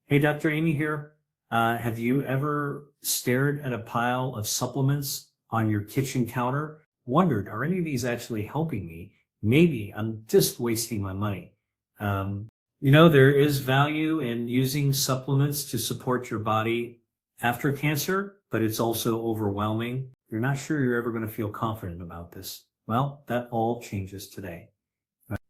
Hey, Dr. Amy here. Have you ever stared at a pile of supplements on your kitchen counter? Wondered, are any of these actually helping me? Maybe I'm just wasting my money. Um, there is value in using supplements to support your body after cancer, but it's also overwhelming. You're not sure you're ever going to feel confident about this. Well, that all changes today.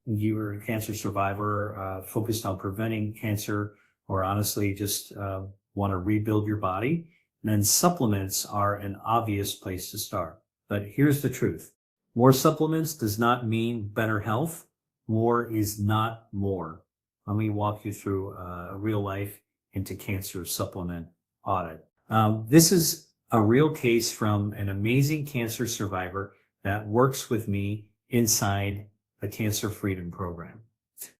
You're a cancer survivor, focused on preventing cancer, or honestly just want to rebuild your body, then supplements are an obvious place to start. But here's the truth. More supplements does not mean better health. More is not more. Let me walk you through a real life into cancer supplement audit. This is a real case from an amazing cancer survivor that works with me inside the Cancer Freedom Program.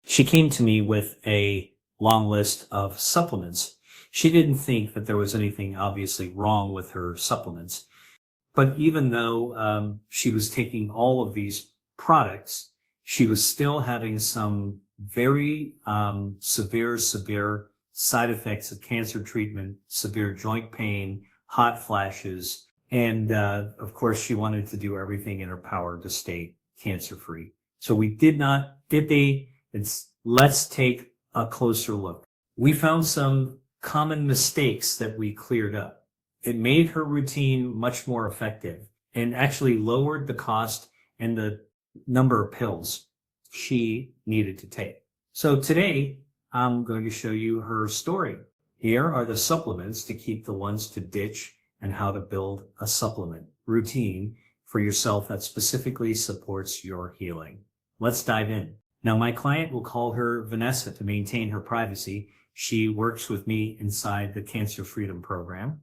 She came to me with a long list of supplements. She didn't think that there was anything obviously wrong with her supplements. But even though she was taking all of these products, she was still having some very severe side effects of cancer treatment, severe joint pain, hot flashes. And of course, she wanted to do everything in her power to stay cancer-free. So we did not, did they? Let's take a closer look. We found some common mistakes that we cleared up. It made her routine much more effective and actually lowered the cost and the number of pills she needed to take. So today, I'm going to show you her story. Here are the supplements to keep the ones to ditch and how to build a supplement routine for yourself that specifically supports your healing. Let's dive in. Now, my client, will call her Vanessa to maintain her privacy. She works with me inside the Cancer Freedom Program.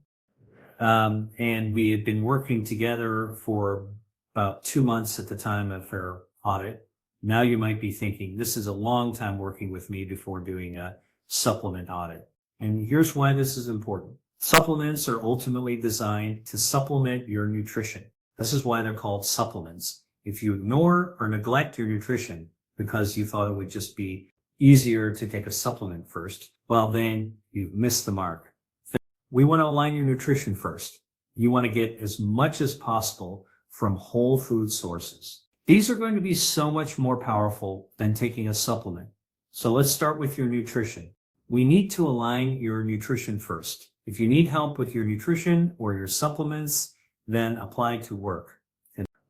And we had been working together for about 2 months at the time of her audit. Now you might be thinking, this is a long time working with me before doing a supplement audit. And here's why this is important. Supplements are ultimately designed to supplement your nutrition. This is why they're called supplements. If you ignore or neglect your nutrition because you thought it would just be easier to take a supplement first, well, then you've missed the mark. We want to align your nutrition first. You want to get as much as possible from whole food sources. These are going to be so much more powerful than taking a supplement. So let's start with your nutrition. We need to align your nutrition first. If you need help with your nutrition or your supplements, then apply to work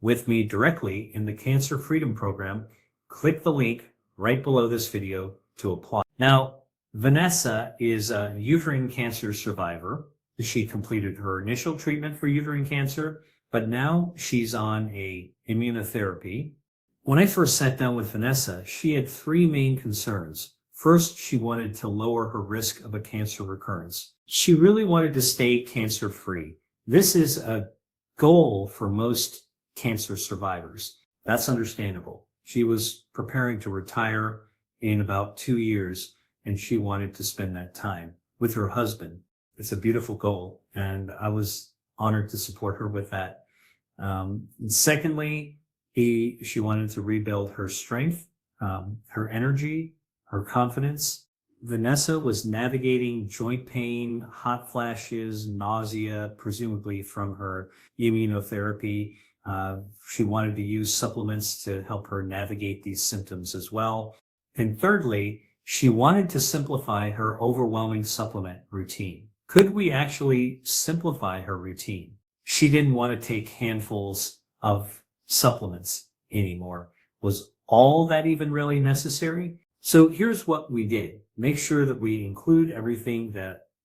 with me directly in the Cancer Freedom Program. Click the link right below this video to apply. Now, Vanessa is a uterine cancer survivor. She completed her initial treatment for uterine cancer, but now she's on a immunotherapy. When I first sat down with Vanessa, she had 3 main concerns. First, she wanted to lower her risk of a cancer recurrence. She really wanted to stay cancer-free. This is a goal for most cancer survivors. That's understandable. She was preparing to retire in about 2 years, and she wanted to spend that time with her husband. It's a beautiful goal, and I was honored to support her with that. Secondly, she wanted to rebuild her strength, her energy, her confidence. Vanessa was navigating joint pain, hot flashes, nausea, presumably from her immunotherapy. She wanted to use supplements to help her navigate these symptoms as well. And thirdly, she wanted to simplify her overwhelming supplement routine. Could we actually simplify her routine? She didn't want to take handfuls of supplements anymore. Was all that even really necessary? So here's what we did. Make sure that we include everything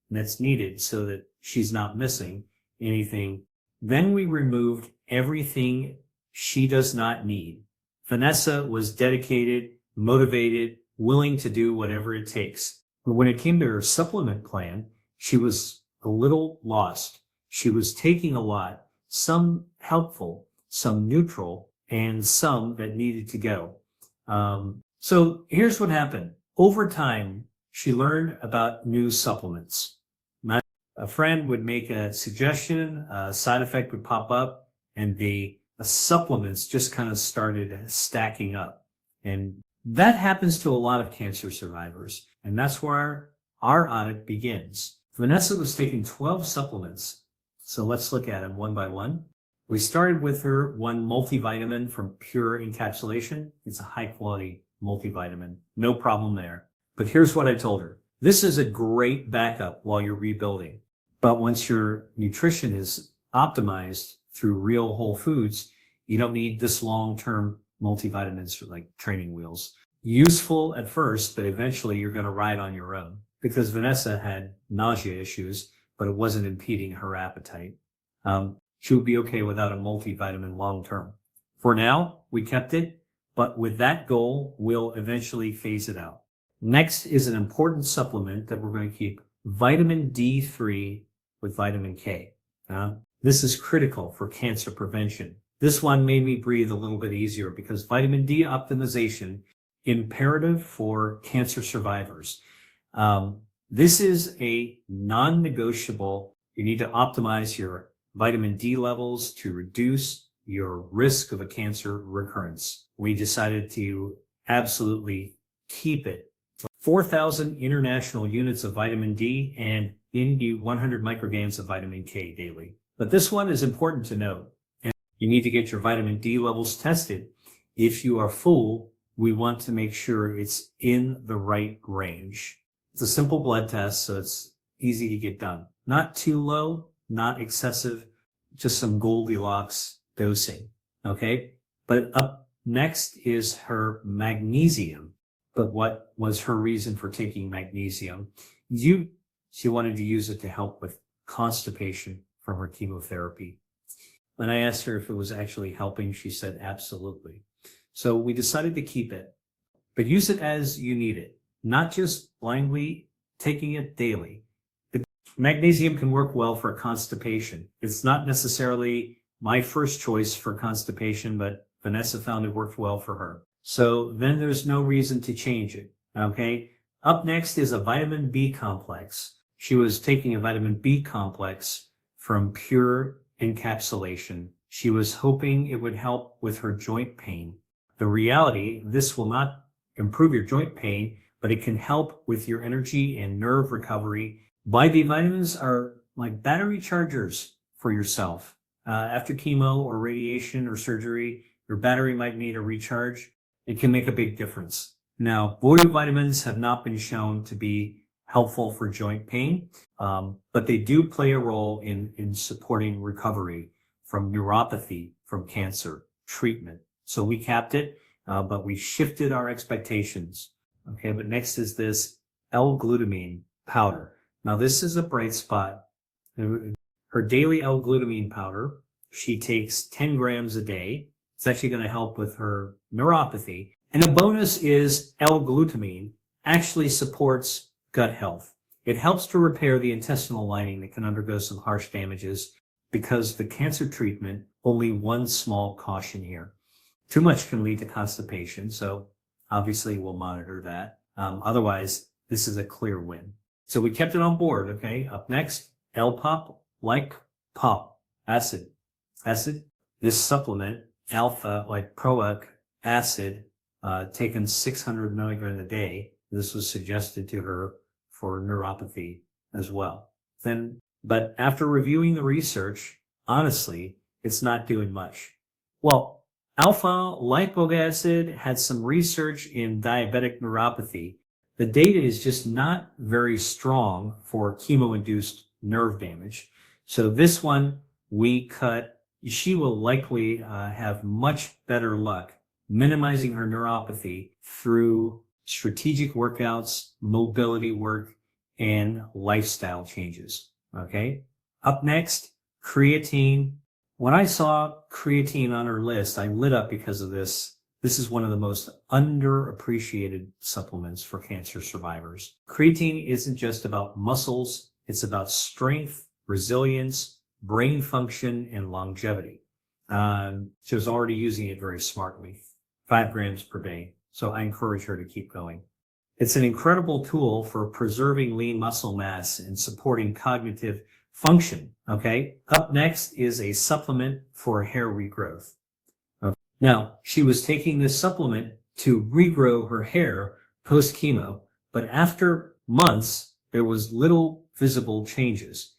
that's needed so that she's not missing anything. Then we removed everything she does not need. Vanessa was dedicated, motivated, willing to do whatever it takes. But when it came to her supplement plan, she was a little lost. She was taking a lot, some helpful, some neutral, and some that needed to go. So here's what happened. Over time, she learned about new supplements. A friend would make a suggestion, a side effect would pop up, and the supplements just kind of started stacking up. And that happens to a lot of cancer survivors. And that's where our audit begins. Vanessa was taking 12 supplements. So let's look at them one by one. We started with her one multivitamin from Pure Encapsulation. It's a high quality multivitamin. No problem there. But here's what I told her. This is a great backup while you're rebuilding. But once your nutrition is optimized through real whole foods, you don't need this long-term multivitamins for like training wheels. Useful at first, but eventually you're going to ride on your own, because Vanessa had nausea issues, but it wasn't impeding her appetite. She would be okay without a multivitamin long term. For now, we kept it, but with that goal, we'll eventually phase it out. Next is an important supplement that we're going to keep, vitamin D3 with vitamin K. This is critical for cancer prevention. This one made me breathe a little bit easier because vitamin D optimization, imperative for cancer survivors. This is a non-negotiable. You need to optimize your vitamin D levels to reduce your risk of a cancer recurrence. We decided to absolutely keep it. 4,000 international units of vitamin D and 100 micrograms of vitamin K daily. But this one is important to note. And you need to get your vitamin D levels tested. If you are full, we want to make sure it's in the right range. It's a simple blood test, so it's easy to get done. Not too low, not excessive, just some Goldilocks dosing, okay? But up next is her magnesium. But what was her reason for taking magnesium? She wanted to use it to help with constipation from her chemotherapy. When I asked her if it was actually helping, she said absolutely. So we decided to keep it, but use it as you need it, not just blindly taking it daily. The magnesium can work well for constipation. It's not necessarily my first choice for constipation, but Vanessa found it worked well for her. So then there's no reason to change it, okay? Up next is a vitamin B complex. She was taking a vitamin B complex from Pure Encapsulation. She was hoping it would help with her joint pain. The reality, this will not improve your joint pain, but it can help with your energy and nerve recovery. B vitamins are like battery chargers for yourself. After chemo or radiation or surgery, your battery might need a recharge. It can make a big difference. Now, vitamins have not been shown to be helpful for joint pain, but they do play a role in supporting recovery from neuropathy, from cancer treatment. So we capped it, but we shifted our expectations. Okay, but next is this L-glutamine powder. Now this is a bright spot. Her daily L-glutamine powder, she takes 10 grams a day. It's actually going to help with her neuropathy. And a bonus is L-glutamine actually supports gut health. It helps to repair the intestinal lining that can undergo some harsh damages because the cancer treatment, only one small caution here. Too much can lead to constipation, so obviously we'll monitor that. Otherwise, this is a clear win. So we kept it on board, okay? Up next, L-Pop, like pop, acid. This supplement, alpha lipoic acid, taken 600 milligrams a day. This was suggested to her for neuropathy as well. But after reviewing the research, honestly, it's not doing much. Well, alpha lipoic acid had some research in diabetic neuropathy. The data is just not very strong for chemo-induced nerve damage. So this one we cut. She will likely have much better luck minimizing her neuropathy through strategic workouts, mobility work, and lifestyle changes. Okay. Up next, creatine. When I saw creatine on her list, I lit up because of this. This is one of the most underappreciated supplements for cancer survivors. Creatine isn't just about muscles. It's about strength, resilience, brain function, and longevity. She was already using it very smartly, 5 grams per day. So I encourage her to keep going. It's an incredible tool for preserving lean muscle mass and supporting cognitive function. Okay. Up next is a supplement for hair regrowth. Okay. Now, she was taking this supplement to regrow her hair post chemo, but after months, there was little visible changes.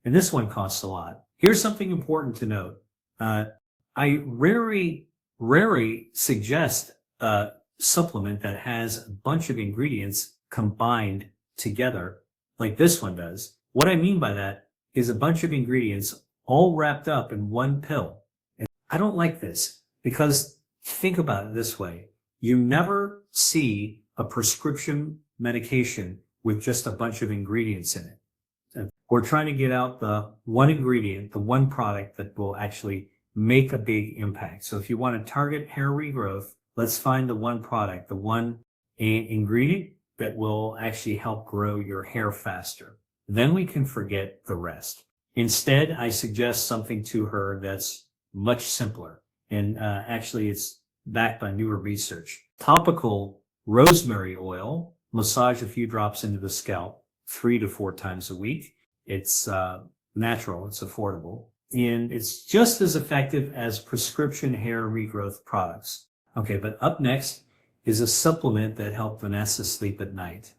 And this one costs a lot. Here's something important to note. I rarely suggest a supplement that has a bunch of ingredients combined together like this one does. What I mean by that is a bunch of ingredients all wrapped up in one pill. And I don't like this because think about it this way. You never see a prescription medication with just a bunch of ingredients in it. We're trying to get out the one ingredient, the one product that will actually make a big impact. So if you want to target hair regrowth, let's find the one product, the one ingredient that will actually help grow your hair faster. Then we can forget the rest. Instead, I suggest something to her that's much simpler. And actually, it's backed by newer research. Topical rosemary oil, massage a few drops into the scalp 3 to 4 times a week. It's natural, it's affordable, and it's just as effective as prescription hair regrowth products. Okay, but up next is a supplement that helped Vanessa sleep at night.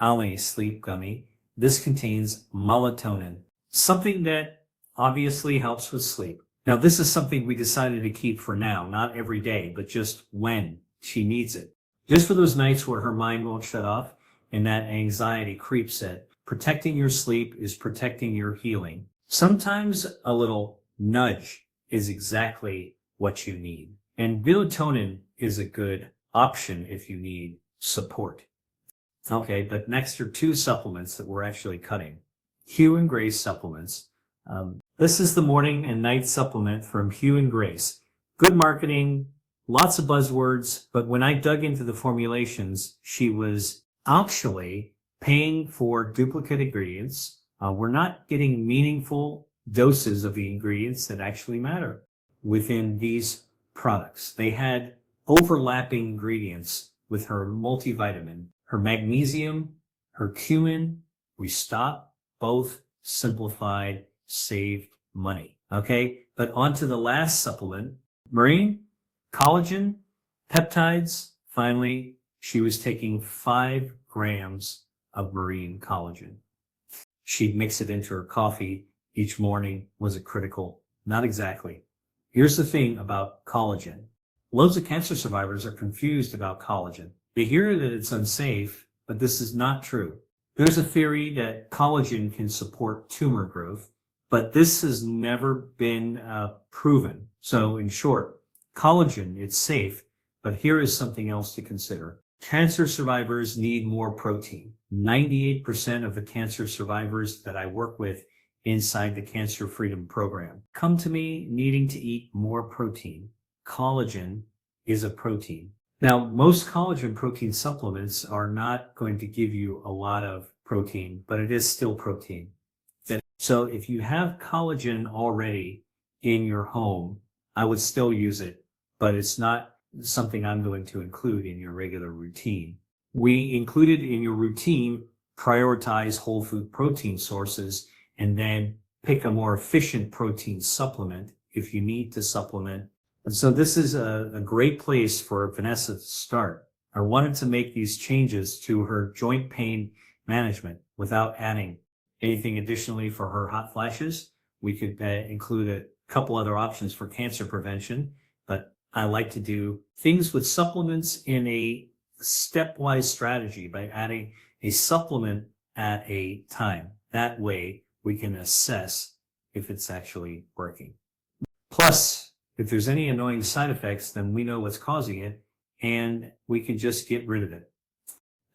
Alli Sleep Gummy. This contains melatonin, something that obviously helps with sleep. Now, this is something we decided to keep for now, not every day, but just when she needs it. Just for those nights where her mind won't shut off and that anxiety creeps in. Protecting your sleep is protecting your healing. Sometimes a little nudge is exactly what you need. And melatonin is a good option if you need support. Okay, but next are 2 supplements that we're actually cutting. Hue and Grace supplements. This is the morning and night supplement from Hue and Grace. Good marketing, lots of buzzwords, but when I dug into the formulations, she was actually paying for duplicate ingredients. We're not getting meaningful doses of the ingredients that actually matter within these products. They had overlapping ingredients with her multivitamin, her magnesium, her cumin. We stopped, both simplified, saved money. Okay, but on to the last supplement, marine, collagen, peptides. Finally, she was taking 5 grams of marine collagen. She'd mix it into her coffee each morning. Was it critical? Not exactly. Here's the thing about collagen. Loads of cancer survivors are confused about collagen. They hear that it's unsafe, but this is not true. There's a theory that collagen can support tumor growth, but this has never been proven. So in short, collagen, it's safe, but here is something else to consider. Cancer survivors need more protein. 98% of the cancer survivors that I work with inside the Cancer Freedom Program come to me needing to eat more protein. Collagen is a protein. Now, most collagen protein supplements are not going to give you a lot of protein, but it is still protein. So if you have collagen already in your home, I would still use it, but it's not something I'm going to include in your regular routine. We included in your routine, prioritize whole food protein sources, and then pick a more efficient protein supplement if you need to supplement. And so this is a great place for Vanessa to start. I wanted to make these changes to her joint pain management without adding anything additionally for her hot flashes. We could include a couple other options for cancer prevention, but I like to do things with supplements in a stepwise strategy by adding a supplement at a time. That way we can assess if it's actually working. Plus, if there's any annoying side effects, then we know what's causing it and we can just get rid of it.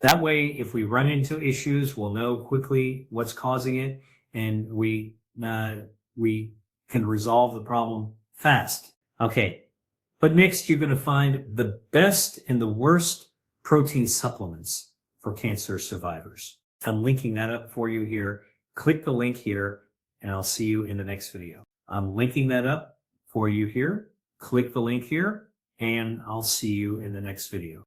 That way, if we run into issues, we'll know quickly what's causing it and we can resolve the problem fast. Okay. But next, you're going to find the best and the worst protein supplements for cancer survivors. I'm linking that up for you here. Click the link here, and I'll see you in the next video. I'm linking that up for you here. Click the link here, and I'll see you in the next video.